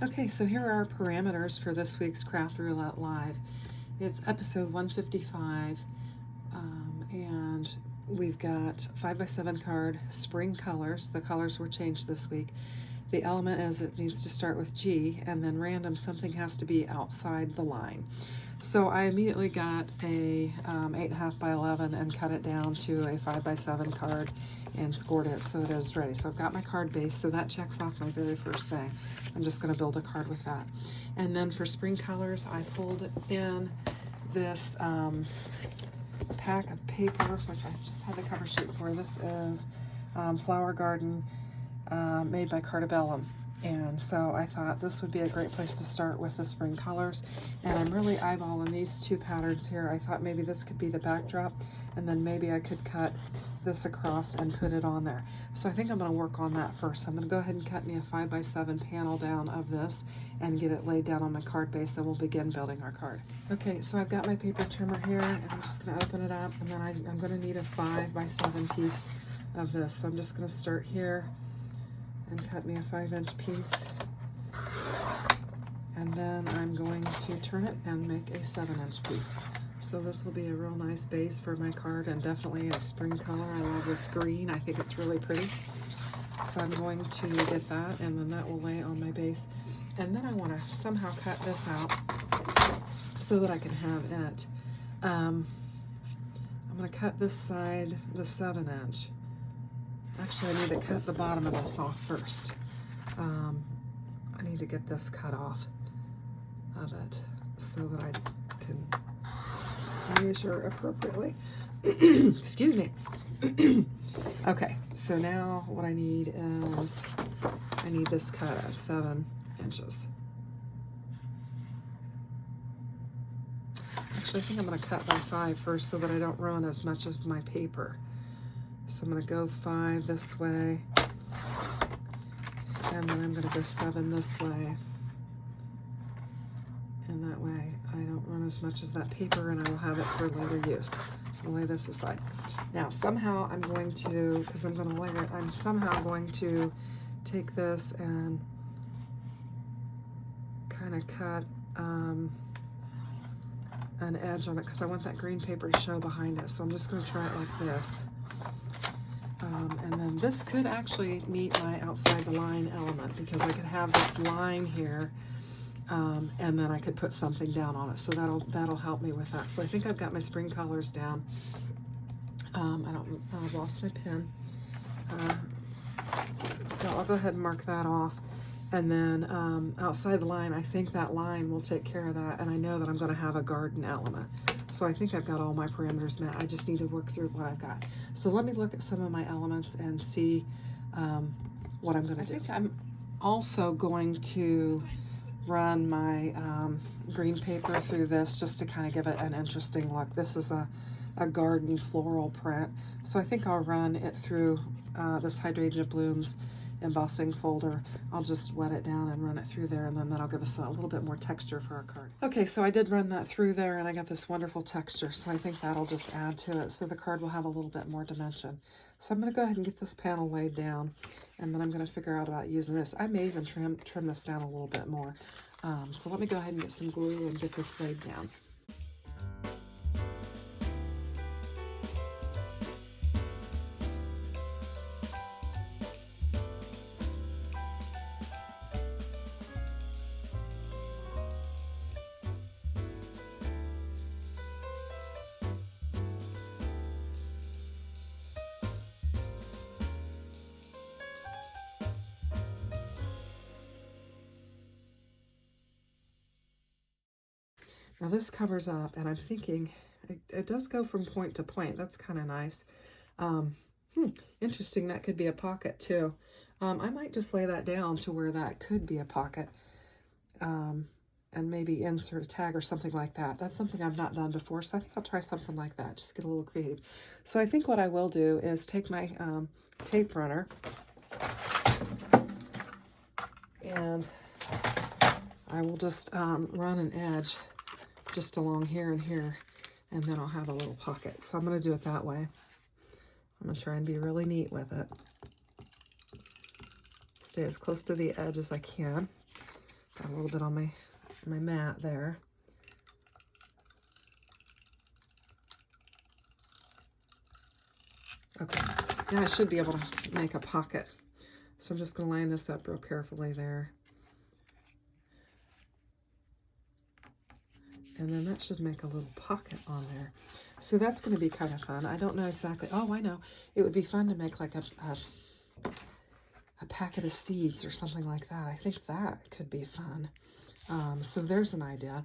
Okay, so here are our parameters for this week's Craft Roulette Live. It's episode 155, and we've got 5x7 card, spring colors. The colors were changed this week. The element is it needs to start with G, and then random, something has to be outside the line. So I immediately got a 8.5 by 11 and cut it down to a 5x7 card and scored it so it is ready. So I've got my card base, so that checks off my very first thing. I'm just going to build a card with that. And then for spring colors, I pulled in this pack of paper, which I just had the cover sheet for. This is Flower Garden made by Cartabella. And so I thought this would be a great place to start with the spring colors. And I'm really eyeballing these two patterns here. I thought maybe this could be the backdrop, and then maybe I could cut this across and put it on there. So I think I'm going to work on that first. So I'm going to go ahead and cut me a 5x7 panel down of this and get it laid down on my card base, and we'll begin building our card. Okay, so I've got my paper trimmer here, and I'm just going to open it up, and then I'm going to need a 5x7 piece of this. So I'm just going to start here and cut me a 5-inch piece, and then I'm going to turn it and make a 7-inch piece. So this will be a real nice base for my card, and definitely a spring color. I love this green. I think it's really pretty. So I'm going to get that, and then that will lay on my base. And then I want to somehow cut this out so that I can have it. I'm going to cut this side, the 7-inch. Actually, I need to cut the bottom of this off first. I need to get this cut off of it so that I can measure appropriately. Excuse me. Okay, so now what I need is, I need this cut at 7 inches. Actually, I think I'm going to cut by 5 first so that I don't ruin as much of my paper. So I'm going to go 5 this way, and then I'm going to go 7 this way, and that way I don't run as much as that paper, and I will have it for later use. So I'll lay this aside. Now somehow I'm going to, because I'm going to layer it, I'm somehow going to take this and kind of cut an edge on it, because I want that green paper to show behind it. So I'm just going to try it like this. And then this could actually meet my outside the line element, because I could have this line here, and then I could put something down on it. So that'll help me with that. So I think I've got my spring colors down. I've lost my pen. So I'll go ahead and mark that off. And then outside the line, I think that line will take care of that. And I know that I'm going to have a garden element. So I think I've got all my parameters met. I just need to work through what I've got. So let me look at some of my elements and see what I'm going to do. I think I'm also going to run my green paper through this just to kind of give it an interesting look. This is a garden floral print. So I think I'll run it through this Hydrangea Blooms embossing folder. I'll just wet it down and run it through there, and then that'll give us a little bit more texture for our card. Okay, so I did run that through there, and I got this wonderful texture, so I think that'll just add to it, so the card will have a little bit more dimension. So I'm going to go ahead and get this panel laid down, and then I'm going to figure out about using this. I may even trim this down a little bit more. So let me go ahead and get some glue and get this laid down. Now this covers up, and I'm thinking it does go from point to point. That's kind of nice. Interesting, that could be a pocket too. I might just lay that down to where that could be a pocket, and maybe insert a tag or something like that. That's something I've not done before, so I think I'll try something like that, just get a little creative. So I think what I will do is take my tape runner, and I will just run an edge just along here and here, and then I'll have a little pocket. So I'm going to do it that way. I'm going to try and be really neat with it. Stay as close to the edge as I can. Got a little bit on my mat there. Okay, now I should be able to make a pocket. So I'm just going to line this up real carefully there. And then that should make a little pocket on there. So that's going to be kind of fun. I don't know exactly. Oh, I know. It would be fun to make like a packet of seeds or something like that. I think that could be fun. So there's an idea.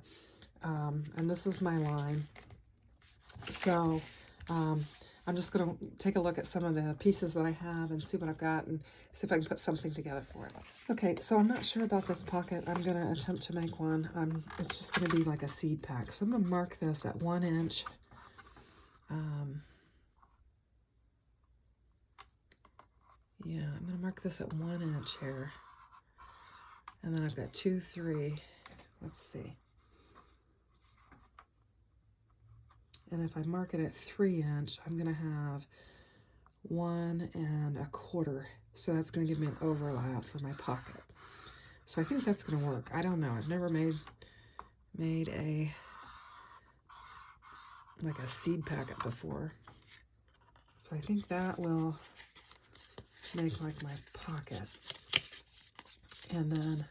And this is my line. So I'm just going to take a look at some of the pieces that I have and see what I've got and see if I can put something together for it. Okay, so I'm not sure about this pocket. I'm going to attempt to make one. It's just going to be like a seed pack. So I'm going to mark this at 1 inch. Yeah, I'm going to mark this at 1 inch here. And then I've got 2, 3. Let's see. And if I mark it at 3 inch, I'm going to have 1 1/4. So that's going to give me an overlap for my pocket. So I think that's going to work. I don't know. I've never made like a seed packet before. So I think that will make like my pocket. And then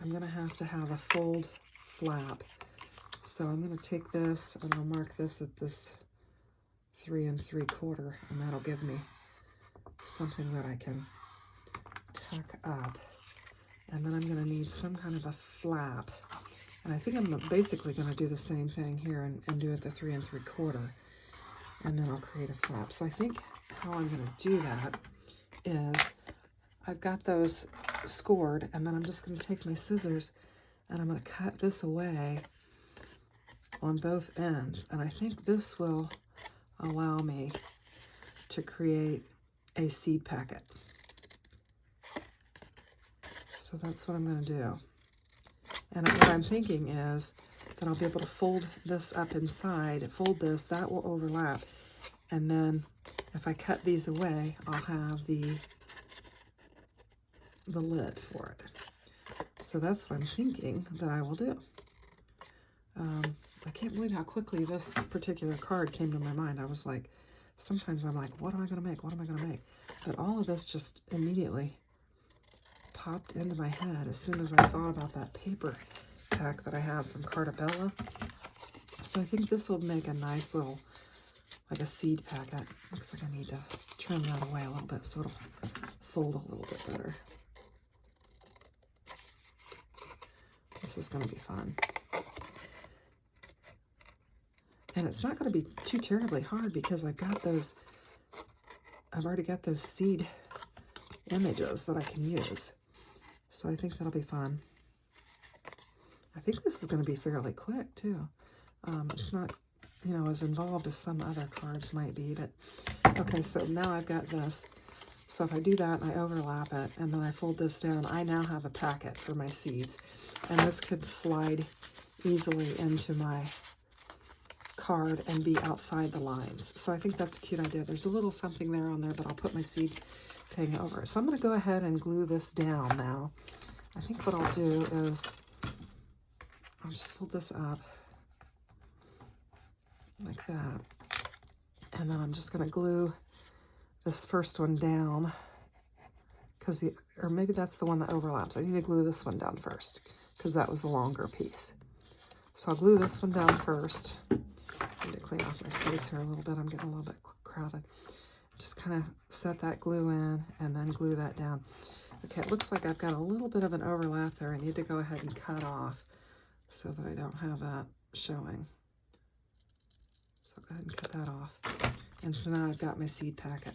I'm going to have a fold flap. So I'm going to take this and I'll mark this at this 3 3/4, and that'll give me something that I can tuck up. And then I'm going to need some kind of a flap. And I think I'm basically going to do the same thing here and do it the 3 3/4. And then I'll create a flap. So I think how I'm going to do that is I've got those scored, and then I'm just going to take my scissors and I'm going to cut this away on both ends. And I think this will allow me to create a seed packet. So that's what I'm going to do. And what I'm thinking is that I'll be able to fold this up inside, fold this, that will overlap. And then if I cut these away, I'll have the lid for it. So that's what I'm thinking that I will do. I can't believe how quickly this particular card came to my mind. I was like, sometimes I'm like, what am I going to make? What am I going to make? But all of this just immediately popped into my head as soon as I thought about that paper pack that I have from Cartabella. So I think this will make a nice little, like a seed packet. Looks like I need to trim that away a little bit so it'll fold a little bit better. This is going to be fun. And it's not going to be too terribly hard because I've already got those seed images that I can use. So I think that'll be fun. I think this is going to be fairly quick too. It's not, as involved as some other cards might be, but okay, so now I've got this. So if I do that and I overlap it and then I fold this down, I now have a packet for my seeds. And this could slide easily into my card and be outside the lines. So I think that's a cute idea. There's a little something there on there, but I'll put my seed thing over. So I'm going to go ahead and glue this down now. I think what I'll do is I'll just fold this up like that. And then I'm just going to glue this first one down or maybe that's the one that overlaps. I need to glue this one down first because that was the longer piece. So I'll glue this one down first. I need to clean off my space here a little bit. I'm getting a little bit crowded. Just kind of set that glue in and then glue that down. Okay, it looks like I've got a little bit of an overlap there. I need to go ahead and cut off so that I don't have that showing. So go ahead and cut that off. And so now I've got my seed packet.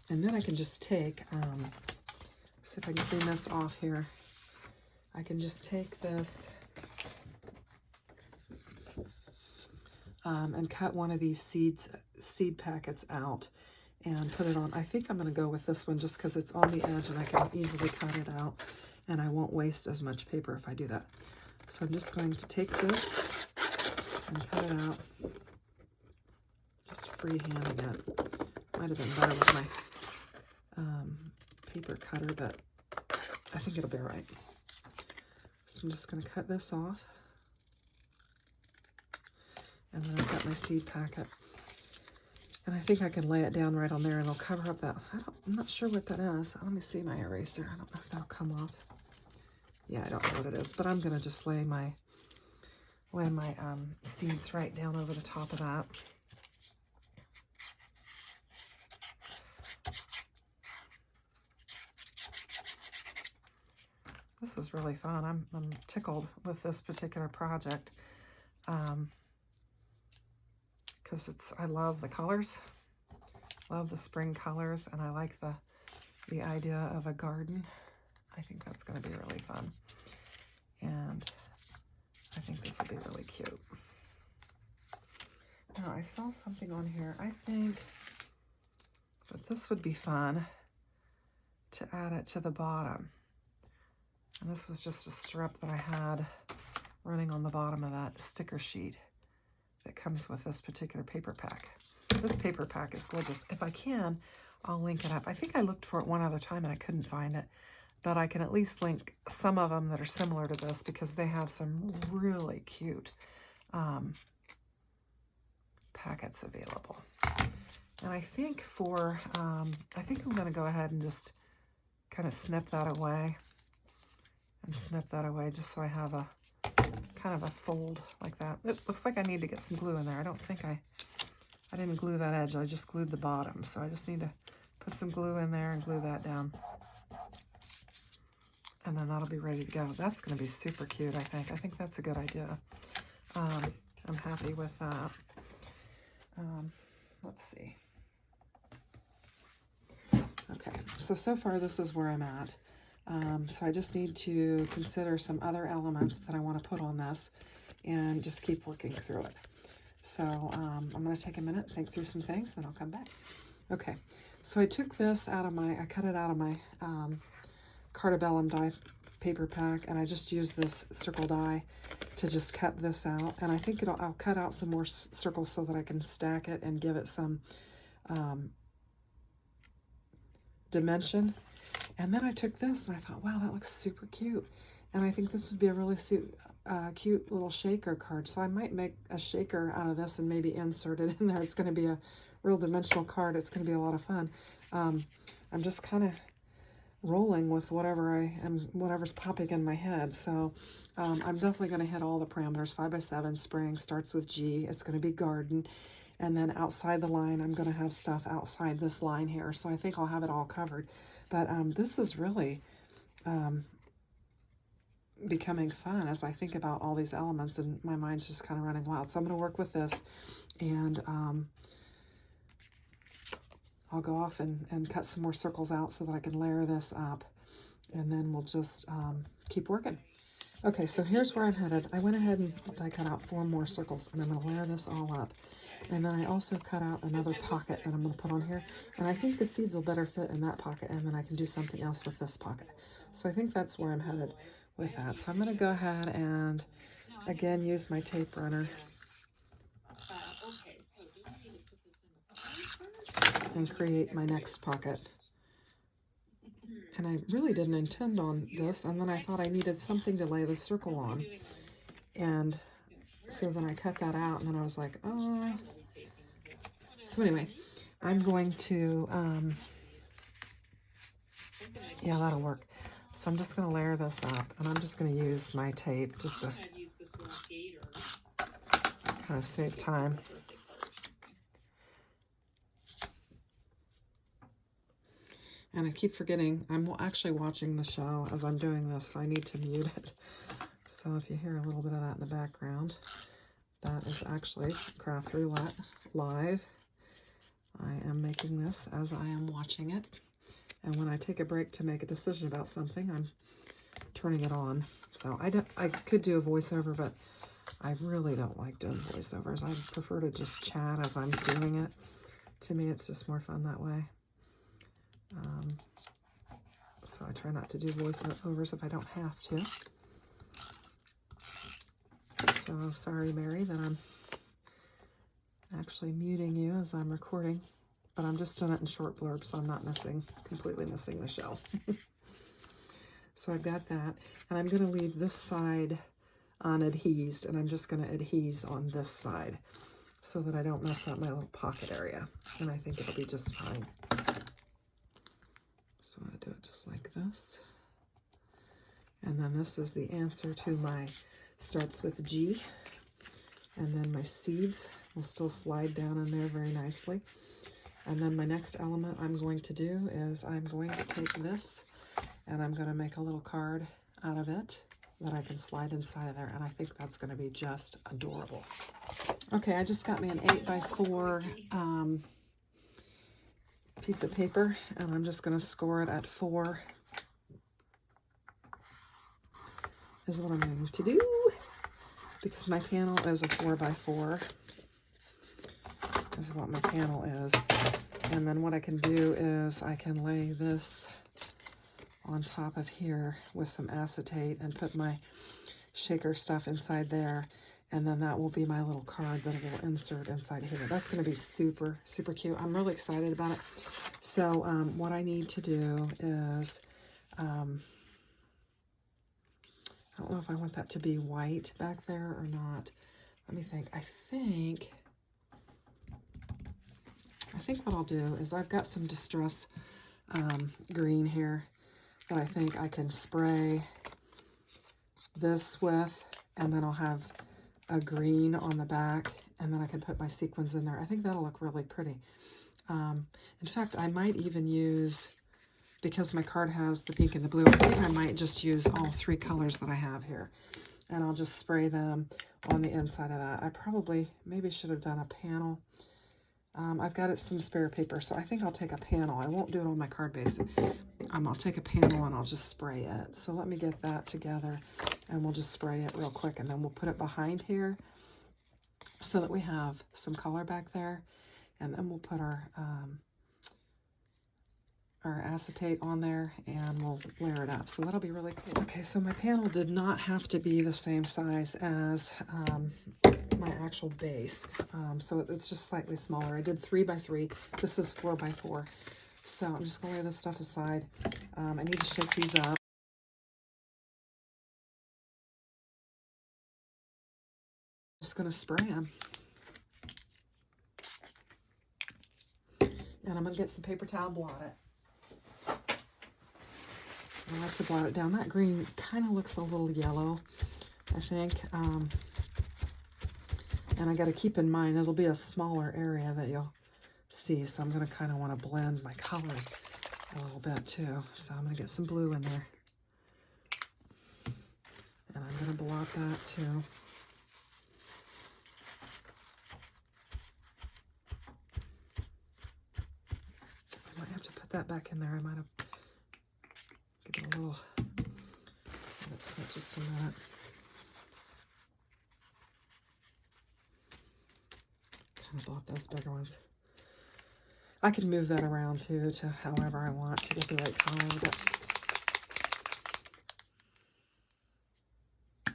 And then I can just take, see if I can clean this off here. I can just take this and cut one of these seed packets out and put it on. I think I'm going to go with this one just because it's on the edge and I can easily cut it out and I won't waste as much paper if I do that. So I'm just going to take this and cut it out. Just freehanding it. Might have been better with my paper cutter, but I think it'll be all right. I'm just going to cut this off. And then I've got my seed packet. And I think I can lay it down right on there and it'll cover up that. I'm not sure what that is. Let me see my eraser. I don't know if that'll come off. Yeah, I don't know what it is, but I'm going to just lay my seeds right down over the top of that. This is really fun. I'm tickled with this particular project because I love the colors, love the spring colors, and I like the idea of a garden. I think that's going to be really fun, and I think this will be really cute. Now, I saw something on here. I think that this would be fun to add it to the bottom. And this was just a strip that I had running on the bottom of that sticker sheet that comes with this particular paper pack. This paper pack is gorgeous. If I can, I'll link it up. I think I looked for it one other time and I couldn't find it, but I can at least link some of them that are similar to this because they have some really cute packets available. And I think I think I'm going to go ahead and just kind of snip that away just so I have a kind of a fold like that. It looks like I need to get some glue in there. I don't think I didn't glue that edge. I just glued the bottom. So I just need to put some glue in there and glue that down. And then that'll be ready to go. That's going to be super cute, I think. I think that's a good idea. I'm happy with that. Let's see. Okay, so far this is where I'm at. So I just need to consider some other elements that I want to put on this and just keep working through it. So I'm going to take a minute, think through some things, then I'll come back. Okay, so I took this I cut it out of my cartabellum die paper pack, and I just used this circle die to just cut this out. And I think I'll cut out some more circles so that I can stack it and give it some dimension. And then I took this and I thought, wow, that looks super cute. And I think this would be a really cute little shaker card. So I might make a shaker out of this and maybe insert it in there. It's going to be a real dimensional card. It's going to be a lot of fun. I'm just kind of rolling with whatever's popping in my head. So I'm definitely going to hit all the parameters. 5x7 spring starts with G. It's going to be garden. And then outside the line, I'm going to have stuff outside this line here. So I think I'll have it all covered. But this is really becoming fun as I think about all these elements, and my mind's just kind of running wild. So I'm going to work with this, and I'll go off and cut some more circles out so that I can layer this up, and then we'll just keep working. Okay, so here's where I'm headed. I went ahead and I cut out 4 more circles, and I'm going to layer this all up. And then I also cut out another pocket that I'm going to put on here. And I think the seeds will better fit in that pocket, and then I can do something else with this pocket. So I think that's where I'm headed with that. So I'm going to go ahead and, again, use my tape runner and create my next pocket. And I really didn't intend on this, and then I thought I needed something to lay the circle on. And so then I cut that out, and then I was like, oh. So anyway, I'm going to, yeah, that'll work. So I'm just going to layer this up, and I'm just going to use my tape just to kind of save time. And I keep forgetting, I'm actually watching the show as I'm doing this, so I need to mute it. So if you hear a little bit of that in the background, that is actually Craft Roulette Live. I am making this as I am watching it. And when I take a break to make a decision about something, I'm turning it on. So I could do a voiceover, but I really don't like doing voiceovers. I prefer to just chat as I'm doing it. To me, it's just more fun that way. So I try not to do voiceovers if I don't have to. So sorry, Mary, that I'm actually muting you as I'm recording, but I'm just doing it in short blurbs, so I'm not completely missing the show. So I've got that, and I'm going to leave this side unadhesed, and I'm just going to adhese on this side so that I don't mess up my little pocket area, and I think it'll be just fine. So I'm going to do it just like this. And then this is the answer to my, starts with G, and then my seeds will still slide down in there very nicely. And then my next element I'm going to do is I'm going to take this and I'm going to make a little card out of it that I can slide inside of there, and I think that's going to be just adorable. Okay, I just got me an 8x4 piece of paper, and I'm just going to score it at 4 is what I'm going to do, because my panel is a 4x4 is what my panel is. And then what I can do is I can lay this on top of here with some acetate and put my shaker stuff inside there, and then that will be my little card that I will insert inside here. That's going to be super, super cute. I'm really excited about it. So what I need to do is, I don't know if I want that to be white back there or not. Let me think. I think what I'll do is I've got some distress green here that I think I can spray this with, and then I'll have a green on the back, and then I can put my sequins in there. I think that'll look really pretty. In fact, I might even use, because my card has the pink and the blue, I think I might just use all 3 colors that I have here, and I'll just spray them on the inside of that. I probably maybe should have done a panel. I've got some spare paper, so I think I'll take a panel. I won't do it on my card base. I'll take a panel and I'll just spray it. So let me get that together, and we'll just spray it real quick, and then we'll put it behind here so that we have some color back there, and then we'll put our acetate on there, and we'll layer it up. So that'll be really cool. Okay, so my panel did not have to be the same size as my actual base. So it's just slightly smaller. I did 3x3. This is 4x4. So I'm just going to lay this stuff aside. I need to shake these up. Just going to spray them. And I'm going to get some paper towel and blot it. I like to blot it down. That green kind of looks a little yellow, I think. And I got to keep in mind, it'll be a smaller area that you'll see. So I'm going to kind of want to blend my colors a little bit too. So I'm going to get some blue in there. And I'm going to blot that too. I might have to put that back in there. I might have give it a little, let it sit just a minute. Kind of blot those bigger ones. I can move that around too to however I want to get the right color, but I'm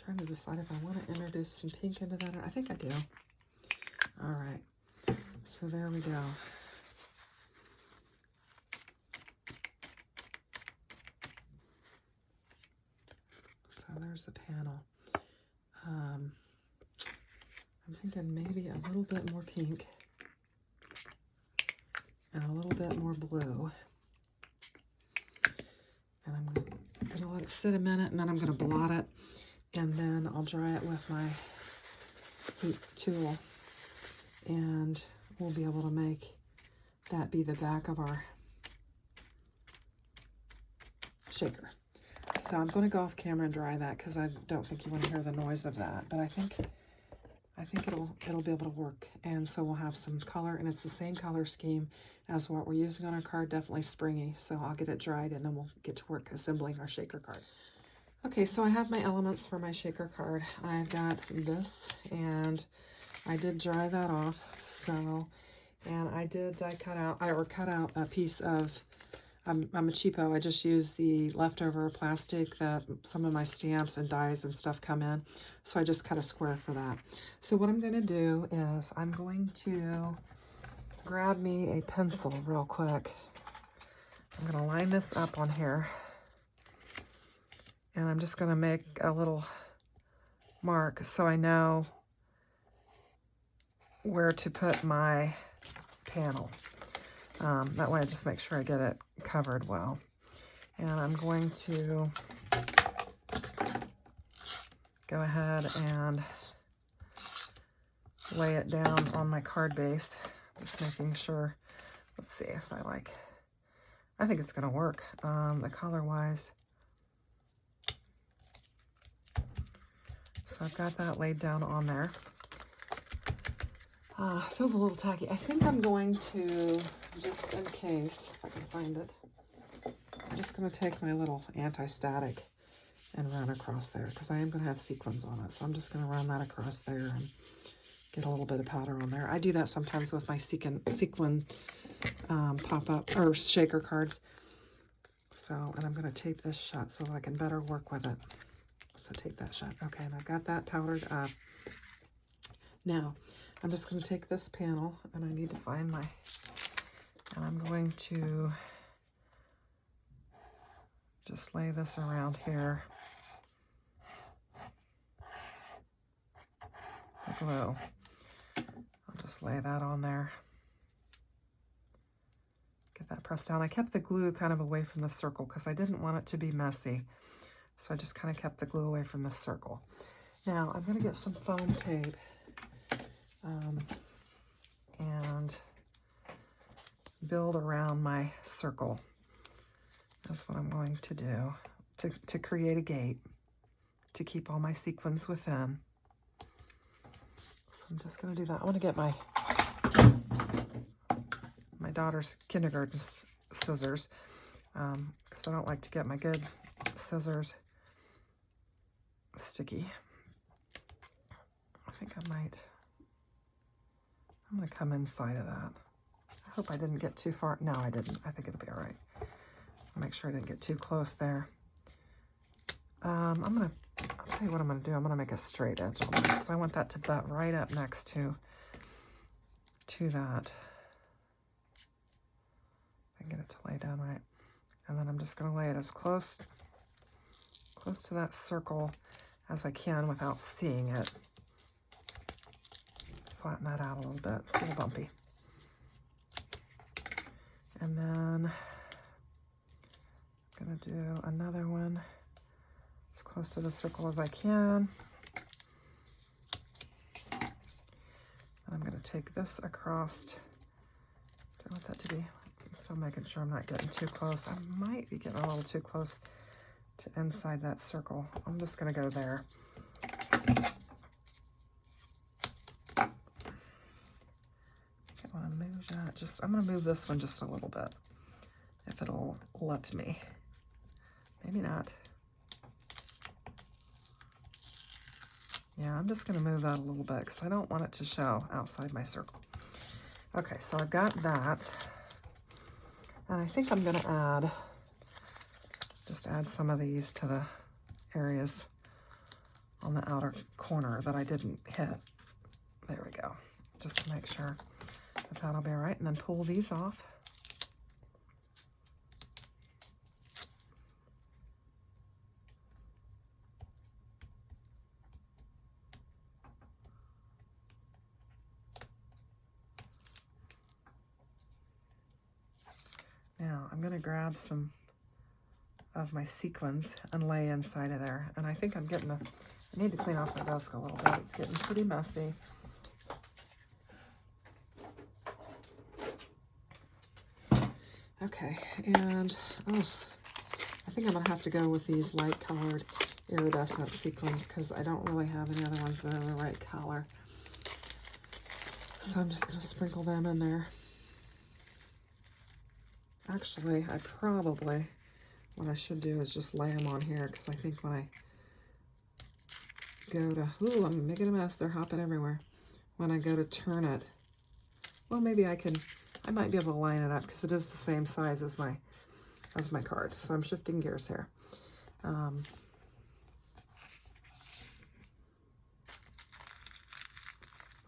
trying to decide if I want to introduce some pink into that. I think I do. All right, so there we go. So there's the panel. I'm thinking maybe a little bit more pink and a little bit more blue. And I'm going to let it sit a minute, and then I'm going to blot it, and then I'll dry it with my heat tool, and we'll be able to make that be the back of our shaker. So I'm going to go off camera and dry that, because I don't think you want to hear the noise of that, but I think it'll be able to work. And so we'll have some color, and it's the same color scheme as what we're using on our card, definitely springy. So I'll get it dried, and then we'll get to work assembling our shaker card. Okay, so I have my elements for my shaker card. I've got this, and I did dry that off. So, and I cut out a piece of, I'm a cheapo. I just use the leftover plastic that some of my stamps and dies and stuff come in. So I just cut a square for that. So what I'm going to do is I'm going to grab me a pencil real quick. I'm going to line this up on here, and I'm just going to make a little mark so I know where to put my panel. That way I just make sure I get it covered well. And I'm going to go ahead and lay it down on my card base, just making sure. Let's see if I think it's going to work, the color-wise. So I've got that laid down on there. Feels a little tacky. I think I'm going to, just in case, if I can find it, I'm just going to take my little anti-static and run across there, because I am going to have sequins on it. So I'm just going to run that across there and get a little bit of powder on there. I do that sometimes with my sequin pop-up or shaker cards. So, and I'm going to tape this shut so that I can better work with it. So tape that shut. Okay, and I've got that powdered up. Now, I'm just going to take this panel, and I need to find my, and I'm going to just lay this around here. The glue. I'll just lay that on there. Get that pressed down. I kept the glue kind of away from the circle because I didn't want it to be messy. So I just kind of kept the glue away from the circle. Now I'm going to get some foam tape and build around my circle. That's what I'm going to do to create a gate to keep all my sequins within. So I'm just going to do that. I want to get my daughter's kindergarten scissors because I don't like to get my good scissors sticky. I think I'm going to come inside of that. I hope I didn't get too far. No, I didn't. I think it'll be all right. I'll make sure I didn't get too close there. I'll tell you what I'm going to do. I'm going to make a straight edge on that because I want that to butt right up next to that. I can get it to lay down right. And then I'm just going to lay it as close to that circle as I can without seeing it. Flatten that out a little bit. It's a little bumpy. And then I'm going to do another one as close to the circle as I can. And I'm going to take this across. Do I want that to be? I'm still making sure I'm not getting too close. I might be getting a little too close to inside that circle. I'm just going to go there. I want to move that. I'm going to move this one just a little bit, if it'll let me. Maybe not. Yeah, I'm just going to move that a little bit because I don't want it to show outside my circle. Okay, so I've got that. And I think I'm going to just add some of these to the areas on the outer corner that I didn't hit. There we go. Just to make sure that that'll be all right. And then pull these off. Now I'm going to grab some of my sequins and lay inside of there. And I think I'm getting I need to clean off my desk a little bit. It's getting pretty messy. Okay, and I think I'm going to have to go with these light colored iridescent sequins because I don't really have any other ones that are the right color. So I'm just going to sprinkle them in there. Actually, what I should do is just lay them on here because I think when I go to, I'm making a mess, they're hopping everywhere. When I go to turn it, well, maybe I might be able to line it up because it is the same size as my card. So I'm shifting gears here. I'm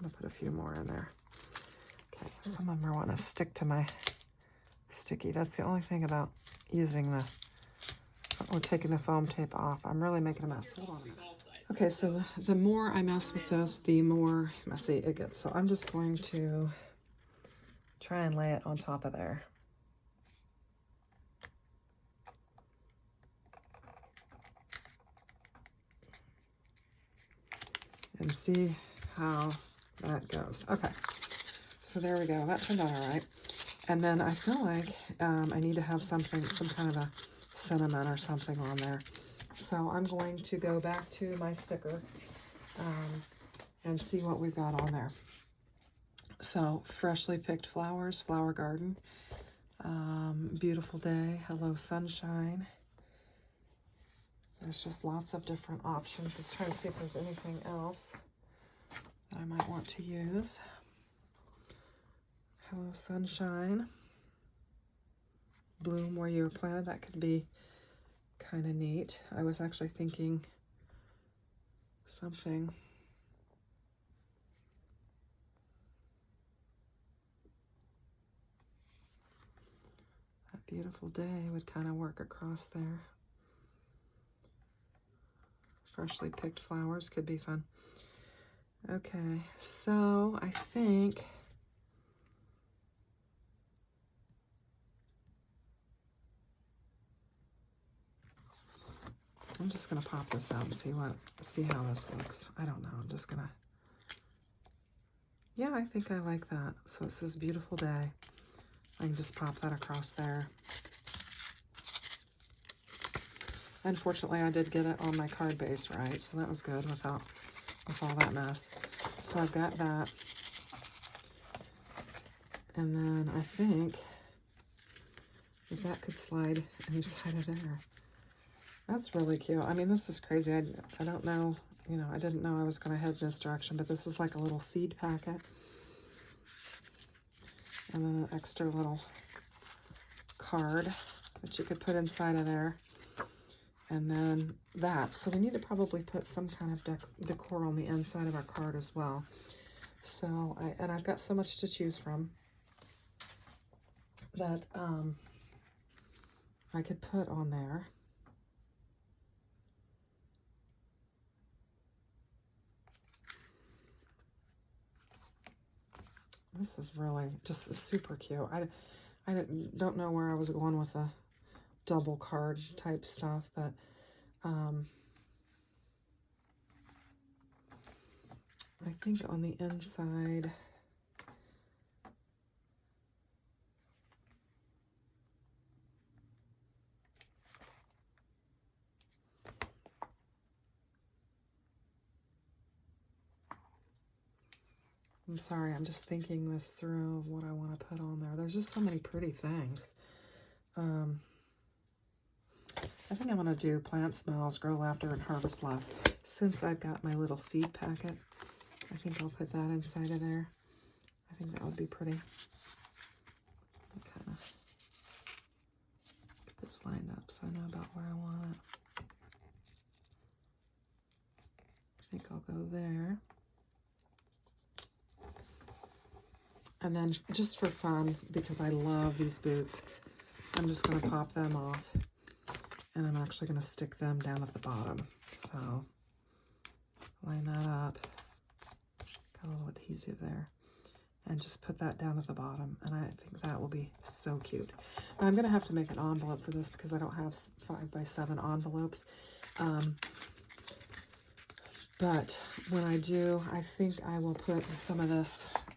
gonna put a few more in there. Okay, some of them I want to stick to my sticky. That's the only thing about using or taking the foam tape off. I'm really making a mess. Hold on a minute. Okay, so the more I mess with this, the more messy it gets. So I'm just going to try and lay it on top of there. And see how that goes. Okay, so there we go. That turned out all right. And then I feel like I need to have something, some kind of a cinnamon or something on there. So I'm going to go back to my sticker and see what we've got on there. So freshly picked flowers, flower garden, beautiful day, hello sunshine. There's just lots of different options. Let's try to see if there's anything else that I might want to use. Hello sunshine. Bloom where you were planted. That could be kind of neat. I was actually thinking something. That beautiful day would kind of work across there. Freshly picked flowers could be fun. Okay, so I think I'm just gonna pop this out and see how this looks. I don't know. I'm just gonna. Yeah, I think I like that. So it says beautiful day. I can just pop that across there. Unfortunately, I did get it on my card base right, so that was good with all that mess. So I've got that. And then I think that could slide inside of there. That's really cute. I mean, this is crazy. I don't know, you know, I didn't know I was going to head this direction, but this is like a little seed packet. And then an extra little card that you could put inside of there. And then that. So we need to probably put some kind of decor on the inside of our card as well. So, I've got so much to choose from that I could put on there. This is really just super cute. I don't know where I was going with the double card type stuff, but I think on the inside, I'm sorry, I'm just thinking this through of what I want to put on there. There's just so many pretty things. I think I'm going to do Plant Smells, Grow Laughter, and Harvest Love. Since I've got my little seed packet, I think I'll put that inside of there. I think that would be pretty. Kind of get this lined up so I know about where I want it. I think I'll go there. And then just for fun, because I love these boots, I'm just going to pop them off. And I'm actually going to stick them down at the bottom. So line that up. Got a little adhesive there. And just put that down at the bottom. And I think that will be so cute. Now I'm going to have to make an envelope for this because I don't have 5x7 envelopes. But when I do, I think I will put some of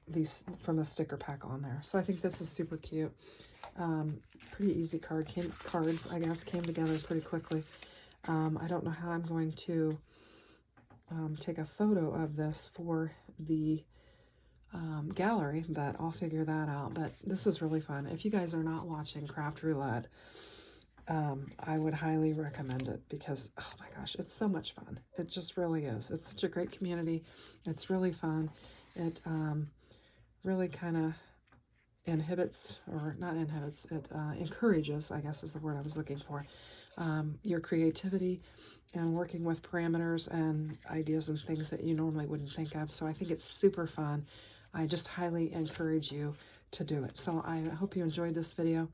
these from the sticker pack on there. So I think this is super cute. Pretty easy cards, I guess, came together pretty quickly. I don't know how I'm going to take a photo of this for the gallery, but I'll figure that out. But this is really fun. If you guys are not watching Craft Roulette, I would highly recommend it because, oh my gosh, it's so much fun. It just really is. It's such a great community. It's really fun. It really kind of inhibits, or not inhibits, it encourages, I guess is the word I was looking for, your creativity and working with parameters and ideas and things that you normally wouldn't think of. So I think it's super fun. I just highly encourage you to do it. So I hope you enjoyed this video.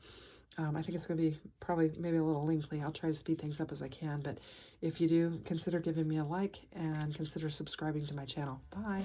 I think it's going to be probably maybe a little lengthy. I'll try to speed things up as I can, but if you do, consider giving me a like and consider subscribing to my channel. Bye.